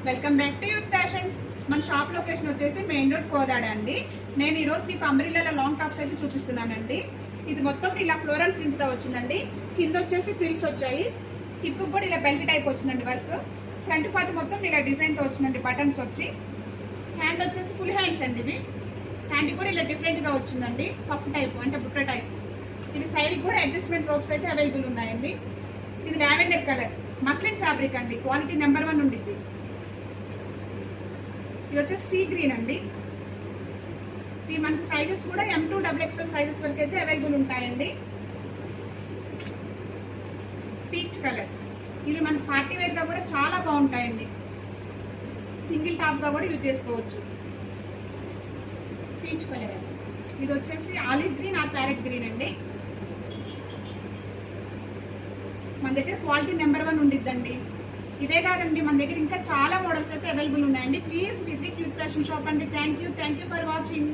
Welcome back to youth fashions. మన shop location వచ్చేసి main road Kodad అండి. నేను ఈరోజు మీకు అంబ్రిల్లాలో లాంగ్ టాప్స్ అయితే చూపిస్తున్నానండి. ఇది మొత్తం ఇలా ఫ్లోరల్ ప్రింట్తో వచ్చిందండి. కింద వచ్చేసి ఫ్రిల్స్ వచ్చాయి. హిప్ కూడా ఇలా బెల్ట్ టైప్ వచ్చిందండి వర్క్. ఫ్రంట్ పార్ట్ మొత్తం ఇలా డిజైన్తో వచ్చిందండి, బటన్స్ వచ్చి. హ్యాండ్ వచ్చేసి ఫుల్ హ్యాండ్స్ అండి. ఇవి హ్యాండ్ కూడా ఇలా డిఫరెంట్గా వచ్చిందండి, పఫ్ టైప్ అంటే బుట్ట టైప్. ఇవి సైడ్కి కూడా అడ్జస్ట్మెంట్ రోప్స్ అయితే అవైలబుల్ ఉన్నాయండి. ఇది లావెండర్ కలర్ మస్లిన్ ఫ్యాబ్రిక్ అండి, క్వాలిటీ నెంబర్ 1 ఉండిద్ది. ఇది వచ్చేసి సీ గ్రీన్ అండి. ఇవి మనకి సైజెస్ కూడా M2 XXL సైజెస్ వరకు అయితే అవైలబుల్ ఉంటాయండి. పీచ్ కలర్, ఇవి మనకి పార్టీ వేర్గా కూడా చాలా బాగుంటాయండి. సింగిల్ టాప్గా కూడా యూజ్ చేసుకోవచ్చు. పీచ్ కలర్ అండి. ఇది వచ్చేసి olive green are parrot green అండి. మన దగ్గర క్వాలిటీ నెంబర్ 1 ఉండిద్దండి. ఇవే కాదండి, మన దగ్గర ఇంకా చాలా మోడల్స్ అయితే అవైలబుల్ ఉన్నాయండి. Please visit youth fashion shop అండి. Thank you for watching.